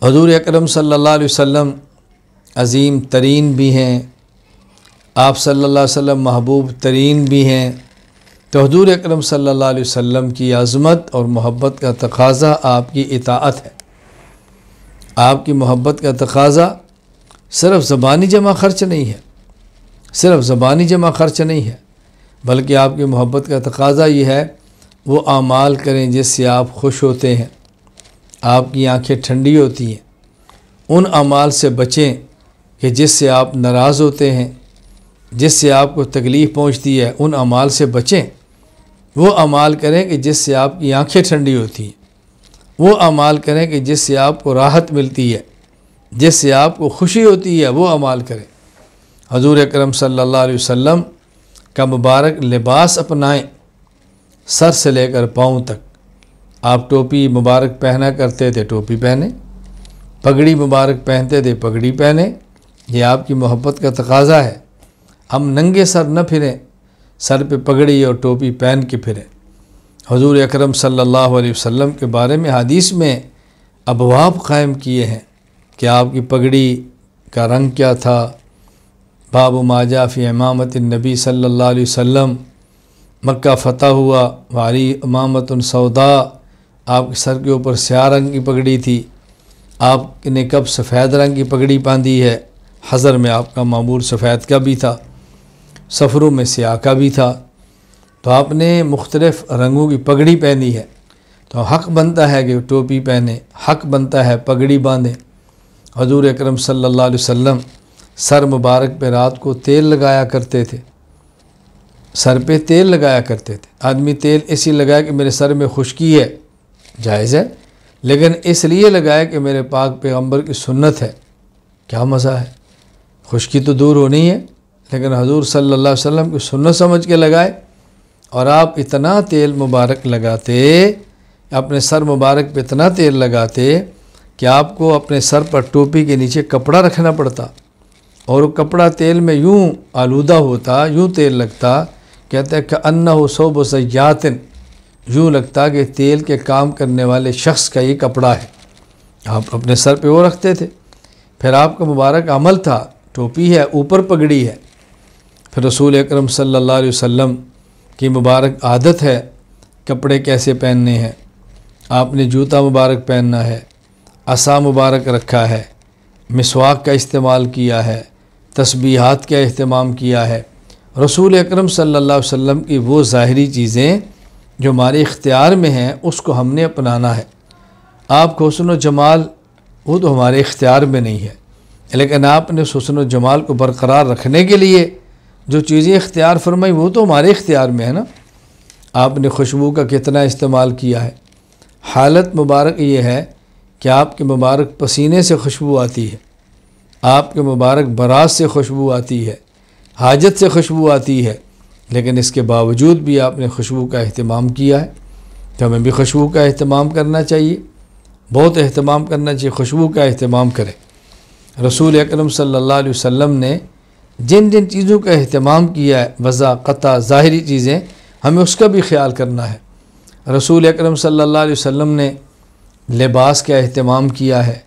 حضور اکرم صلی اللہ علیہ وسلم عظیم ترین بھی ہیں، آپ صلی اللہ علیہ وسلم محبوب ترین بھی ہیں، تو حضور اکرم صلی اللہ علیہ وسلم کی عظمت اور محبت کا تقاضا آپ کی اطاعت ہے۔ آپ کی محبت کا تقاضا صرف زبانی جمع خرچ نہیں ہے، صرف زبانی جمع خرچ نہیں ہے، بلکہ آپ کی محبت کا تقاضا یہ ہے وہ اعمال کریں جس سے آپ خوش ہوتے ہیں، آپ کی آنکھیں ٹھنڈی ہوتی ہیں، ان اعمال سے بچیں کہ جس سے آپ ناراض ہوتے ہیں، جس سے آپ کو تکلیف پہنچتی ہے، ان اعمال سے بچیں۔ وہ اعمال کریں کہ جس سے آپ کی آنکھیں ٹھنڈی ہوتی ہیں، وہ اعمال کریں کہ جس سے آپ کو راحت ملتی ہے، جس سے آپ کو خوشی ہوتی ہے، وہ اعمال کریں۔ حضور اکرم صلی اللہ علیہ وسلم کا مبارک لباس اپنائیں، سر سے لے کر پاؤں تک۔ آپ ٹوپی مبارک پہنا کرتے تھے، ٹوپی پہنیں، پگڑی مبارک پہنتے تھے، پگڑی پہنیں۔ یہ آپ کی محبت کا تقاضا ہے۔ ہم ننگے سر نہ پھریں، سر پہ پگڑی اور ٹوپی پہن کے پھریں۔ حضور اکرم صلی اللہ علیہ وسلم کے بارے میں حدیث میں ابواب قائم کیے ہیں کہ آپ کی پگڑی کا رنگ کیا تھا۔ باب ما جاء فی امامت النبی صلی اللہ علیہ وسلم، مکہ فتح ہوا، وعلی امامت سوداء، آپ کے سر کے اوپر سیاہ رنگ کی پگڑی تھی۔ آپ نے کب سفید رنگ کی پگڑی باندھی ہے؟ حضر میں آپ کا معمول سفید کا بھی تھا، سفروں میں سیاہ کا بھی تھا، تو آپ نے مختلف رنگوں کی پگڑی پہنی ہے، تو حق بنتا ہے کہ ٹوپی پہنے، حق بنتا ہے پگڑی باندھیں۔ حضور اکرم صلی اللہ علیہ وسلم سر مبارک پہ رات کو تیل لگایا کرتے تھے، سر پہ تیل لگایا کرتے تھے۔ آدمی تیل اسی لگایا کہ میرے سر میں خشکی ہے، جائز ہے، لیکن اس لیے لگایا کہ میرے پاک پیغمبر کی سنت ہے، کیا مزہ ہے؟ خشکی تو دور ہونی ہے، لیکن حضور صلی اللہ علیہ وسلم کی سنت سمجھ کے لگائے، اور آپ اتنا تیل مبارک لگاتے، اپنے سر مبارک پہ اتنا تیل لگاتے کہ آپ کو اپنے سر پر ٹوپی کے نیچے کپڑا رکھنا پڑتا، اور وہ کپڑا تیل میں یوں آلودہ ہوتا، یوں تیل لگتا، کہتے ہیں کہ انہ صوب زیات، یوں لگتا کہ تیل کے کام کرنے والے شخص کا یہ کپڑا ہے۔ آپ اپنے سر پہ وہ رکھتے تھے۔ پھر آپ کا مبارک عمل تھا، ٹوپی ہے، اوپر پگڑی ہے۔ پھر رسول اکرم صلی اللہ علیہ وسلم کی مبارک عادت ہے کپڑے کیسے پہننے ہیں۔ آپ نے جوتا مبارک پہننا ہے، عصا مبارک رکھا ہے، مسواک کا استعمال کیا ہے، تسبیحات کا اہتمام کیا ہے۔ رسول اکرم صلی اللہ علیہ وسلم کی وہ ظاہری چیزیں جو ہمارے اختیار میں ہیں، اس کو ہم نے اپنانا ہے۔ آپ کو حسن و جمال وہ تو ہمارے اختیار میں نہیں ہے، لیکن آپ نے حسن و جمال کو برقرار رکھنے کے لیے جو چیزیں اختیار فرمائی وہ تو ہمارے اختیار میں ہے نا۔ آپ نے خوشبو کا کتنا استعمال کیا ہے۔ حالت مبارک یہ ہے کہ آپ کے مبارک پسینے سے خوشبو آتی ہے، آپ کے مبارک برات سے خوشبو آتی ہے، حاجت سے خوشبو آتی ہے، لیکن اس کے باوجود بھی آپ نے خوشبو کا اہتمام کیا ہے، تو ہمیں بھی خوشبو کا اہتمام کرنا چاہیے، بہت اہتمام کرنا چاہیے، خوشبو کا اہتمام کریں۔ رسول اکرم صلی اللہ علیہ وسلم نے جن جن چیزوں کا اہتمام کیا ہے، وضع، قطع، ظاہری چیزیں، ہمیں اس کا بھی خیال کرنا ہے۔ رسول اکرم صلی اللہ علیہ وسلم نے لباس کا اہتمام کیا ہے،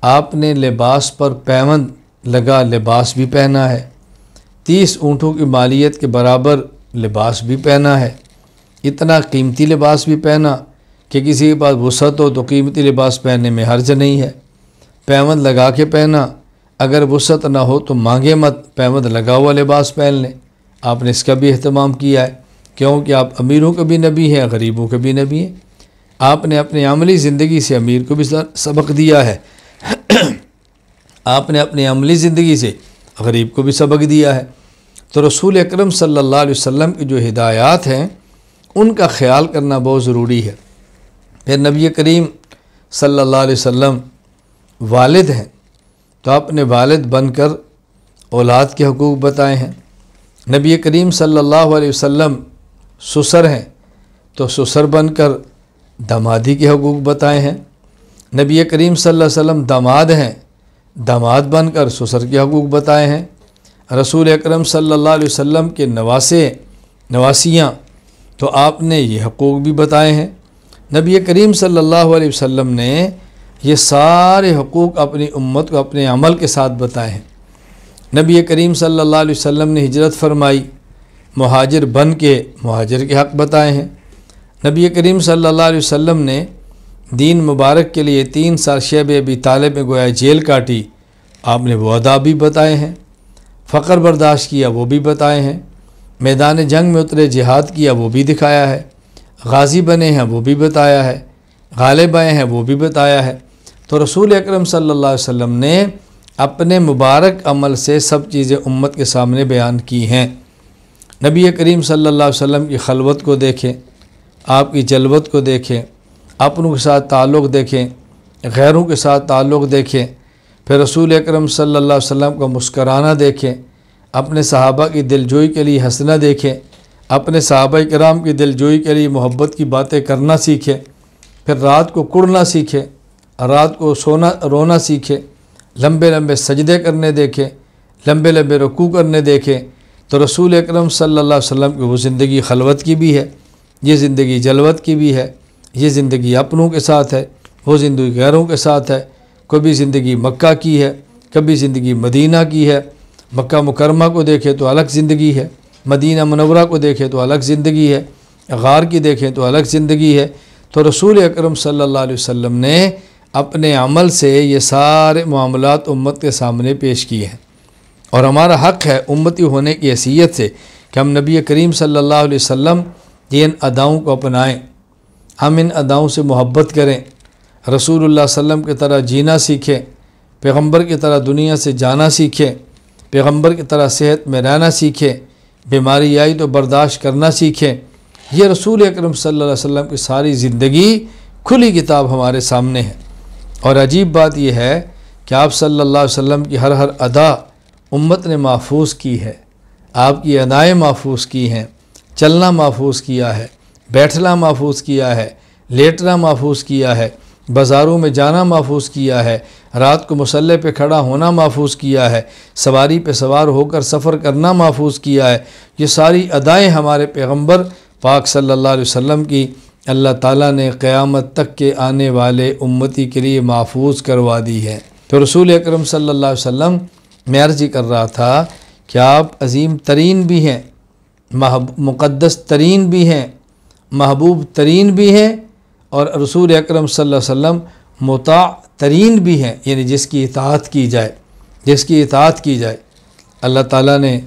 آپ نے لباس پر پیوند لگا لباس بھی پہنا ہے، 30 اونٹوں کی مالیت کے برابر لباس بھی پہنا ہے، اتنا قیمتی لباس بھی پہنا کہ کسی کے پاس وسعت ہو تو قیمتی لباس پہننے میں حرج نہیں ہے، پیوند لگا کے پہنا، اگر وسعت نہ ہو تو مانگے مت، پیوند لگا ہوا لباس پہن لیں۔ آپ نے اس کا بھی اہتمام کیا ہے، کیونکہ آپ امیروں کے بھی نبی ہیں، غریبوں کے بھی نبی ہیں۔ آپ نے اپنی عملی زندگی سے امیر کو بھی سبق دیا ہے، آپ نے اپنی عملی زندگی سے غریب کو بھی سبق دیا ہے۔ تو رسول اکرم صلی اللہ علیہ وسلم کی جو ہدایات ہیں ان کا خیال کرنا بہت ضروری ہے۔ پھر نبی کریم صلی اللہ علیہ وسلم والد ہیں، تو اپنے والد بن کر اولاد کے حقوق بتائے ہیں۔ نبی کریم صلی اللہ علیہ وسلم سسر ہیں، تو سسر بن کر دامادی کے حقوق بتائے ہیں۔ نبی کریم صلی اللہ علیہ وسلم داماد ہیں، داماد بن کر سسر کے حقوق بتائے ہیں۔ رسول اکرم صلی اللہ علیہ وسلم کے نواسیاں، تو آپ نے یہ حقوق بھی بتائے ہیں۔ نبی کریم صلی اللہ علیہ وسلم نے یہ سارے حقوق اپنی امت کو اپنے عمل کے ساتھ بتائے ہیں۔ نبی کریم صلی اللہ علیہ وسلم نے ہجرت فرمائی، مہاجر بن کے مہاجر کے حق بتائے ہیں۔ نبی کریم صلی اللہ علیہ وسلم نے دین مبارک کے لیے 3 سال شیب ابی طالب میں گویا جیل کاٹی، آپ نے وہ آداب بھی بتائے ہیں۔ فقر برداشت کیا، وہ بھی بتائے ہیں۔ میدان جنگ میں اترے، جہاد کیا، وہ بھی دکھایا ہے۔ غازی بنے ہیں، وہ بھی بتایا ہے۔ غالب آئے ہیں، وہ بھی بتایا ہے۔ تو رسول اکرم صلی اللہ علیہ وسلم نے اپنے مبارک عمل سے سب چیزیں امت کے سامنے بیان کی ہیں۔ نبی کریم صلی اللہ علیہ وسلم کی خلوت کو دیکھیں، آپ کی جلوت کو دیکھیں، اپنوں کے ساتھ تعلق دیکھیں، غیروں کے ساتھ تعلق دیکھیں، پھر رسول اکرم صلی اللہ علیہ وسلم کا مسکرانہ دیکھیں، اپنے صحابہ کی دلجوئی کے لیے ہنسنا دیکھیں، اپنے صحابہ کرام کی دلجوئی کے لیے محبت کی باتیں کرنا سیکھیں، پھر رات کو کڑنا سیکھیں، رات کو رونا سیکھیں، لمبے لمبے سجدے کرنے دیکھیں، لمبے لمبے رکوع کرنے دیکھیں۔ تو رسول اکرم صلی اللہ علیہ وسلم کی وہ زندگی خلوت کی بھی ہے، یہ زندگی جلوت کی بھی ہے، یہ زندگی اپنوں کے ساتھ ہے، وہ زندگی غیروں کے ساتھ ہے۔ کبھی زندگی مکہ کی ہے، کبھی زندگی مدینہ کی ہے۔ مکہ مکرمہ کو دیکھیں تو الگ زندگی ہے، مدینہ منورہ کو دیکھیں تو الگ زندگی ہے، غار کی دیکھیں تو الگ زندگی ہے۔ تو رسول اکرم صلی اللہ علیہ وسلم نے اپنے عمل سے یہ سارے معاملات امت کے سامنے پیش کیے ہیں، اور ہمارا حق ہے امتی ہونے کی حیثیت سے کہ ہم نبی کریم صلی اللہ علیہ وسلم کی ان اداؤں کو اپنائیں، ہم ان اداؤں سے محبت کریں، رسول اللہ صلی اللہ علیہ وسلم کی طرح جینا سیکھیں، پیغمبر کی طرح دنیا سے جانا سیکھیں، پیغمبر کی طرح صحت میں رہنا سیکھیں، بیماری آئی تو برداشت کرنا سیکھیں۔ یہ رسول اکرم صلی اللہ علیہ وسلم کی ساری زندگی کھلی کتاب ہمارے سامنے ہے۔ اور عجیب بات یہ ہے کہ آپ صلی اللہ علیہ وسلم کی ہر ادا امت نے محفوظ کی ہے، آپ کی ادائیں محفوظ کی ہیں، چلنا محفوظ کیا ہے، بیٹھنا محفوظ کیا ہے، لیٹنا محفوظ کیا ہے، بازاروں میں جانا محفوظ کیا ہے، رات کو مصلی پہ کھڑا ہونا محفوظ کیا ہے، سواری پہ سوار ہو کر سفر کرنا محفوظ کیا ہے۔ یہ ساری ادائیں ہمارے پیغمبر پاک صلی اللہ علیہ وسلم کی اللہ تعالیٰ نے قیامت تک کے آنے والے امتی کے لیے محفوظ کروا دی ہے۔ تو رسول اکرم صلی اللہ علیہ وسلم میں عرض کر رہا تھا کہ آپ عظیم ترین بھی ہیں، مقدس ترین بھی ہیں، محبوب ترین بھی ہیں، اور رسول اکرم صلی اللہ علیہ وسلم مطاع ترین بھی ہیں، یعنی جس کی اطاعت کی جائے، جس کی اطاعت کی جائے۔ اللہ تعالیٰ نے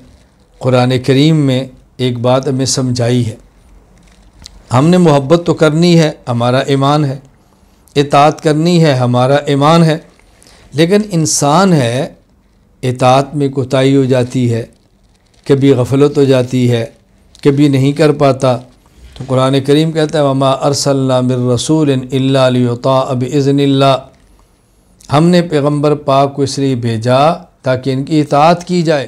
قرآن کریم میں ایک بات ہمیں سمجھائی ہے، ہم نے محبت تو کرنی ہے، ہمارا ایمان ہے، اطاعت کرنی ہے، ہمارا ایمان ہے، لیکن انسان ہے، اطاعت میں کوتاہی ہو جاتی ہے، کبھی غفلت ہو جاتی ہے، کبھی نہیں کر پاتا۔ تو قرآن کریم کہتا ہے وَمَا أَرْسَلْنَا مِن رَّسُولٍ إِلَّا لِيُطَاعَ بِإِذْنِ اللَّهِ، ہم نے پیغمبر پاک کو اس لیے بھیجا تاکہ ان کی اطاعت کی جائے۔